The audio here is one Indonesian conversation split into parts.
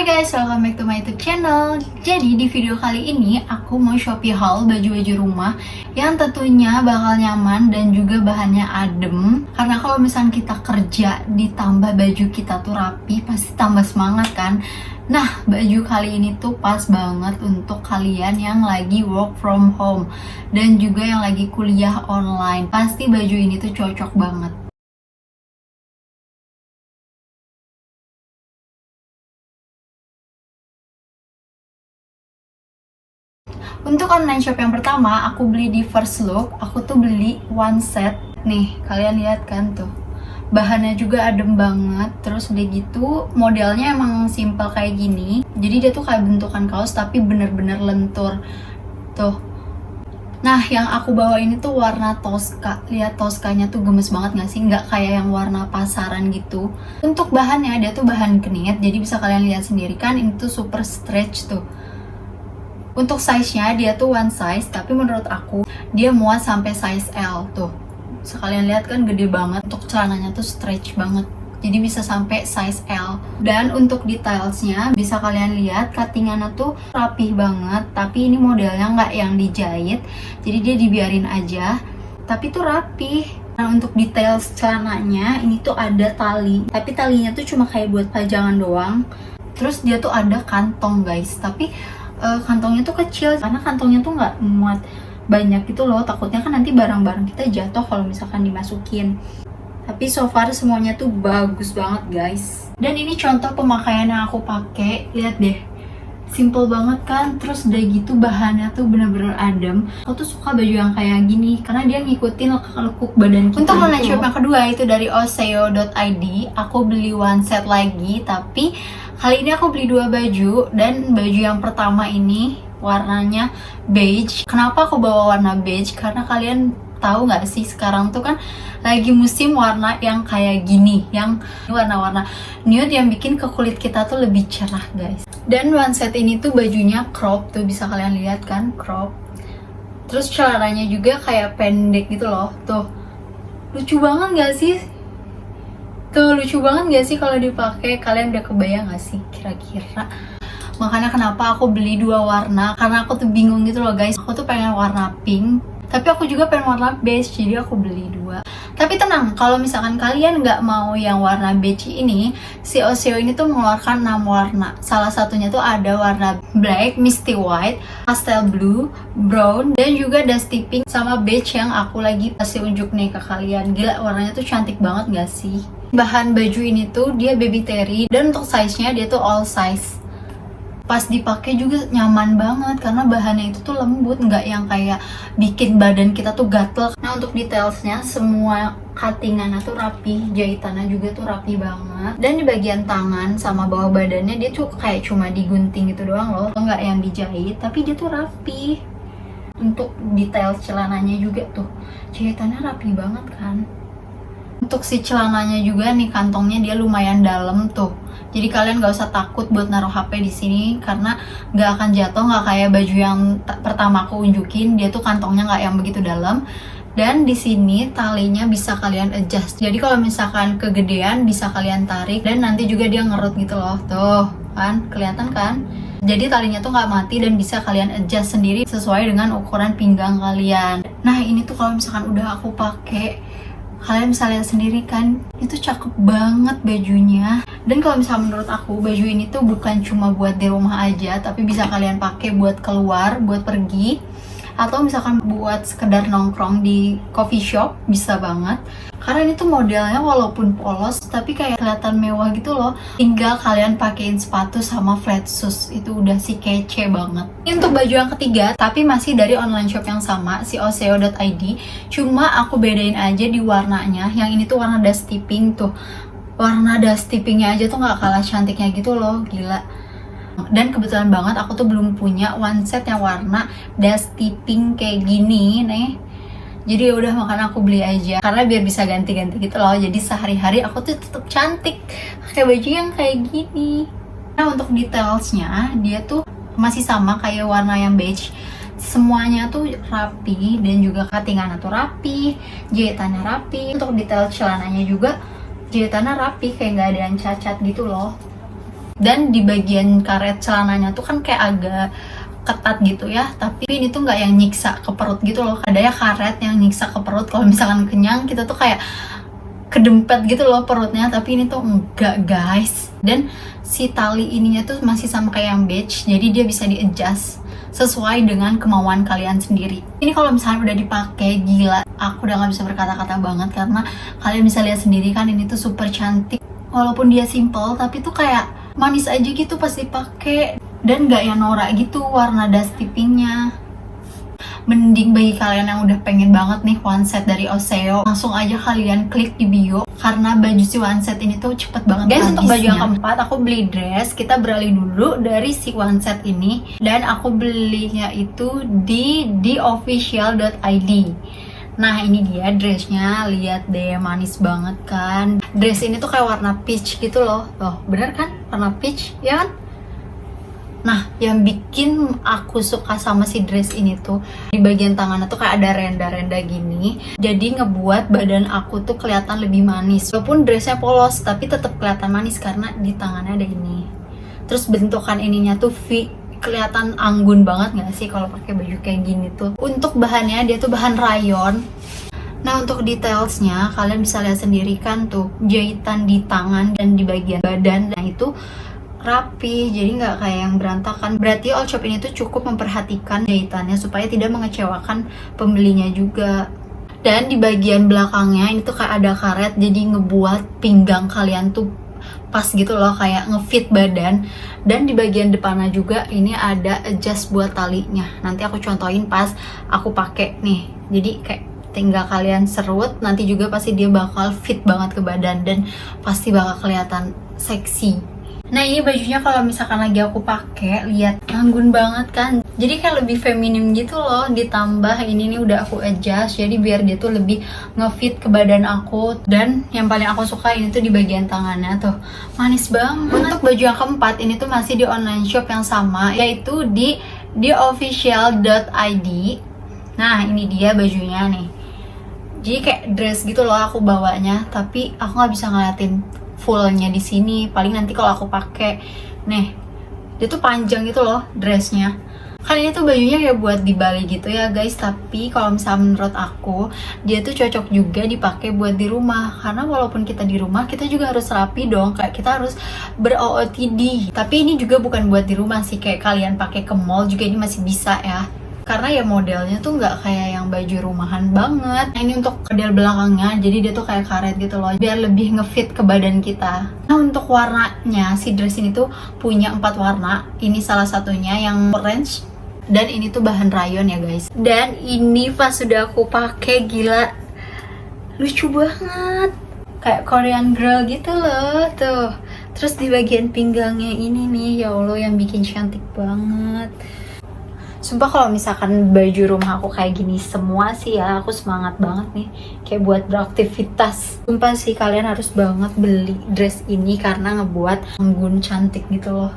guys, welcome back to my YouTube channel. Jadi di video kali ini aku mau Shopee haul baju-baju rumah yang tentunya bakal nyaman dan juga bahannya adem. Karena kalau misalnya kita kerja ditambah baju kita tuh rapi, pasti tambah semangat kan. Nah, baju kali ini tuh pas banget untuk kalian yang lagi work from home dan juga yang lagi kuliah online. Pasti baju ini tuh cocok banget. Untuk online shop yang pertama, aku beli di First Look. Aku tuh beli one set. Nih, kalian lihat kan tuh. Bahannya juga adem banget. Terus udah gitu, modelnya emang simple kayak gini. Jadi dia tuh kayak bentukan kaos tapi bener-bener lentur. Tuh. Nah, yang aku bawa ini tuh warna Tosca. Lihat Toscanya tuh gemes banget gak sih? Nggak kayak yang warna pasaran gitu. Untuk bahannya, dia tuh bahan knit. Jadi bisa kalian lihat sendiri kan, ini tuh super stretch tuh. Untuk size-nya dia tuh one size, tapi menurut aku dia muat sampai size L tuh. Sekalian lihat kan gede banget. Untuk celananya tuh stretch banget. Jadi bisa sampai size L. Dan untuk detailsnya bisa kalian lihat cuttingannya tuh rapih banget. Tapi ini modelnya nggak yang dijahit. Jadi dia dibiarin aja. Tapi tuh rapih. Nah, untuk detail celananya ini tuh ada tali. Tapi talinya tuh cuma kayak buat pajangan doang. Terus dia tuh ada kantong guys. Tapi kantongnya tuh kecil karena kantongnya tuh nggak muat banyak gitu loh, takutnya kan nanti barang-barang kita jatuh kalau misalkan dimasukin. Tapi so far semuanya tuh bagus banget guys. Dan ini contoh pemakaian yang aku pakai, lihat deh, simple banget kan. Terus udah gitu bahannya tuh bener-bener adem. Aku tuh suka baju yang kayak gini karena dia ngikutin lekuk badan kita. Untuk online shop yang kedua itu dari oseo.id, aku beli one set lagi, tapi kali ini aku beli dua baju. Dan baju yang pertama ini warnanya beige. Kenapa aku bawa warna beige? Karena kalian tahu nggak sih sekarang tuh kan lagi musim warna yang kayak gini, yang warna-warna nude yang bikin ke kulit kita tuh lebih cerah guys. Dan one set ini tuh bajunya crop tuh, bisa kalian lihat kan, crop. Terus celananya juga kayak pendek gitu loh, tuh lucu banget nggak sih? Tuh lucu banget gak sih kalau dipakai? Kalian udah kebayang gak sih kira-kira? Makanya kenapa aku beli dua warna, karena aku tuh bingung gitu loh guys. Aku tuh pengen warna pink, tapi aku juga pengen warna beige, jadi aku beli dua. Tapi tenang, kalau misalkan kalian nggak mau yang warna beige ini, si Oseo ini tuh mengeluarkan 6 warna. Salah satunya tuh ada warna black, misty white, pastel blue, brown, dan juga dusty pink sama beige yang aku lagi kasih unjuk nih ke kalian. Gila, warnanya tuh cantik banget gak sih? Bahan baju ini tuh dia baby terry, dan untuk size-nya dia tuh all size. Pas dipakai juga nyaman banget karena bahannya itu tuh lembut, nggak yang kayak bikin badan kita tuh gatel. Nah, untuk detailsnya semua cuttingannya tuh rapi, jahitannya juga tuh rapi banget. Dan di bagian tangan sama bawah badannya dia tuh kayak cuma digunting gitu doang loh, nggak yang dijahit, tapi dia tuh rapi. Untuk detail celananya juga tuh jahitannya rapi banget kan. Untuk si celananya juga nih, kantongnya dia lumayan dalam tuh. Jadi kalian gak usah takut buat naruh HP di sini karena gak akan jatuh, gak kayak baju yang pertama aku unjukin. Dia tuh kantongnya gak yang begitu dalam. Dan di sini talinya bisa kalian adjust. Jadi kalau misalkan kegedean bisa kalian tarik, dan nanti juga dia ngerut gitu loh. Tuh kan, kelihatan kan? Jadi talinya tuh nggak mati dan bisa kalian adjust sendiri sesuai dengan ukuran pinggang kalian. Nah, ini tuh kalau misalkan udah aku pakai, kalian bisa lihat sendiri kan, itu cakep banget bajunya. Dan kalau misalnya menurut aku, baju ini tuh bukan cuma buat di rumah aja, tapi bisa kalian pakai buat keluar, buat pergi, atau misalkan buat sekedar nongkrong di coffee shop, bisa banget. Karena ini tuh modelnya walaupun polos, tapi kayak kelihatan mewah gitu loh. Tinggal kalian pakein sepatu sama flat shoes, itu udah sih kece banget. Ini untuk baju yang ketiga, tapi masih dari online shop yang sama, si oseo.id. Cuma aku bedain aja di warnanya. Yang ini tuh warna dusty pink tuh. Warna dusty pinknya aja tuh nggak kalah cantiknya gitu loh, gila. Dan kebetulan banget aku tuh belum punya one set yang warna dusty pink kayak gini nih. Jadi udah, makanya aku beli aja karena biar bisa ganti-ganti gitu loh. Jadi sehari-hari aku tuh tetap cantik pakai baju yang kayak gini. Nah, untuk detailsnya dia tuh masih sama kayak warna yang beige. Semuanya tuh rapi dan juga cuttingannya tuh rapi, jahitannya rapi. Untuk detail celananya juga jahitannya rapi, kayak nggak ada yang cacat gitu loh. Dan di bagian karet celananya tuh kan kayak agak ketat gitu ya, tapi ini tuh nggak yang nyiksa ke perut gitu loh. Ada ya karet yang nyiksa ke perut, kalau misalkan kenyang kita tuh kayak kedempet gitu loh perutnya, tapi ini tuh enggak guys. Dan si tali ininya tuh masih sama kayak yang beige, jadi dia bisa di adjust sesuai dengan kemauan kalian sendiri. Ini kalau misalnya udah dipakai, gila, aku udah nggak bisa berkata-kata banget, karena kalian bisa lihat sendiri kan ini tuh super cantik. Walaupun dia simple, tapi tuh kayak manis aja gitu pas dipakai, dan nggak yang norak gitu warna dusty pinknya. Mending bagi kalian yang udah pengen banget nih one set dari Osseo, langsung aja kalian klik di bio, karena baju si one set ini tuh cepet banget guys. Untuk baju yang keempat aku beli dress. Kita beralih dulu dari si one set ini, dan aku belinya itu di theofficial.id. Nah ini dia dressnya, lihat deh, manis banget kan. Dress ini tuh kayak warna peach gitu loh. Tuh bener kan, warna peach ya kan. Nah, yang bikin aku suka sama si dress ini tuh, di bagian tangannya tuh kayak ada renda-renda gini, jadi ngebuat badan aku tuh kelihatan lebih manis. Walaupun dressnya polos, tapi tetap kelihatan manis karena di tangannya ada ini. Terus bentukan ininya tuh V, kelihatan anggun banget nggak sih kalau pakai baju kayak gini tuh. Untuk bahannya, dia tuh bahan rayon. Nah untuk detailsnya kalian bisa lihat sendiri kan tuh, jahitan di tangan dan di bagian badan, nah itu rapi, jadi nggak kayak yang berantakan. Berarti all shop ini tuh cukup memperhatikan jahitannya supaya tidak mengecewakan pembelinya juga. Dan di bagian belakangnya ini tuh kayak ada karet, jadi ngebuat pinggang kalian tuh pas gitu loh, kayak ngefit badan. Dan di bagian depannya juga ini ada adjust buat talinya. Nanti aku contohin pas aku pakai nih. Jadi kayak tinggal kalian serut, nanti juga pasti dia bakal fit banget ke badan dan pasti bakal kelihatan seksi. Nah ini bajunya kalau misalkan lagi aku pakai, lihat anggun banget kan. Jadi kayak lebih feminim gitu loh. Ditambah ini nih udah aku adjust, jadi biar dia tuh lebih ngefit ke badan aku. Dan yang paling aku suka ini tuh di bagian tangannya tuh, manis banget. Untuk baju yang keempat ini tuh masih di online shop yang sama, yaitu di theofficial.id. Nah ini dia bajunya nih. Jadi kayak dress gitu loh aku bawanya, tapi aku nggak bisa ngeliatin fullnya di sini. Paling nanti kalau aku pakai nih, dia tuh panjang gitu loh dressnya. Kan ini tuh bajunya kayak buat di Bali gitu ya guys, tapi kalau misalnya menurut aku dia tuh cocok juga dipakai buat di rumah, karena walaupun kita di rumah kita juga harus rapi dong, kayak kita harus ber-OOTD. Tapi ini juga bukan buat di rumah sih, kayak kalian pakai ke mall juga ini masih bisa ya, karena ya modelnya tuh nggak kayak yang baju rumahan banget. Nah, ini untuk model belakangnya, jadi dia tuh kayak karet gitu loh, biar lebih ngefit ke badan kita. Nah untuk warnanya, si dress ini tuh punya 4 warna. Ini salah satunya yang orange, dan ini tuh bahan rayon ya guys. Dan ini pas sudah aku pakai, gila, lucu banget, kayak Korean girl gitu loh tuh. Terus di bagian pinggangnya ini nih, ya Allah, yang bikin cantik banget. Sumpah kalau misalkan baju rumah aku kayak gini semua sih ya, aku semangat banget nih kayak buat beraktivitas. Sumpah sih kalian harus banget beli dress ini karena ngebuat anggun cantik gitu loh.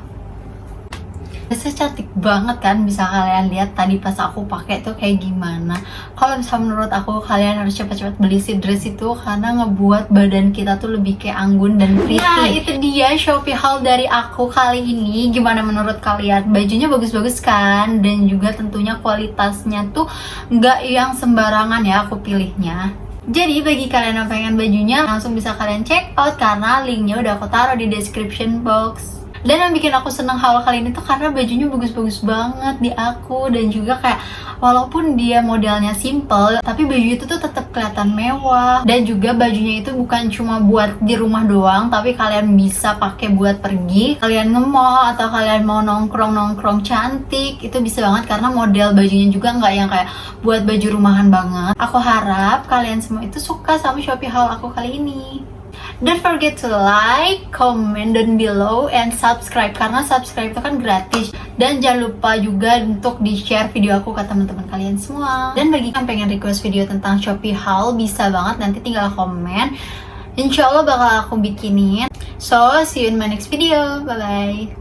Dressnya cantik banget kan, bisa kalian lihat tadi pas aku pakai tuh kayak gimana. Kalau misalnya menurut aku kalian harus cepat-cepat beli si dress itu karena ngebuat badan kita tuh lebih kayak anggun dan pretty. Nah itu dia Shopee haul dari aku kali ini. Gimana menurut kalian? Bajunya bagus-bagus kan, dan juga tentunya kualitasnya tuh nggak yang sembarangan ya aku pilihnya. Jadi bagi kalian yang pengen bajunya langsung bisa kalian check out karena linknya udah aku taruh di description box. Dan yang bikin aku seneng haul kali ini tuh karena bajunya bagus-bagus banget di aku, dan juga kayak walaupun dia modelnya simple, tapi baju itu tuh tetap kelihatan mewah. Dan juga bajunya itu bukan cuma buat di rumah doang, tapi kalian bisa pakai buat pergi, kalian nge-mall atau kalian mau nongkrong-nongkrong cantik, itu bisa banget karena model bajunya juga nggak yang kayak buat baju rumahan banget. Aku harap kalian semua itu suka sama Shopee haul aku kali ini. Don't forget to like, comment down below, and subscribe karena subscribe itu kan gratis. Dan jangan lupa juga untuk di-share video aku ke teman-teman kalian semua. Dan bagi kalian pengen request video tentang Shopee haul, bisa banget, nanti tinggal komen. Insya Allah bakal aku bikinin. So, see you in my next video. Bye-bye.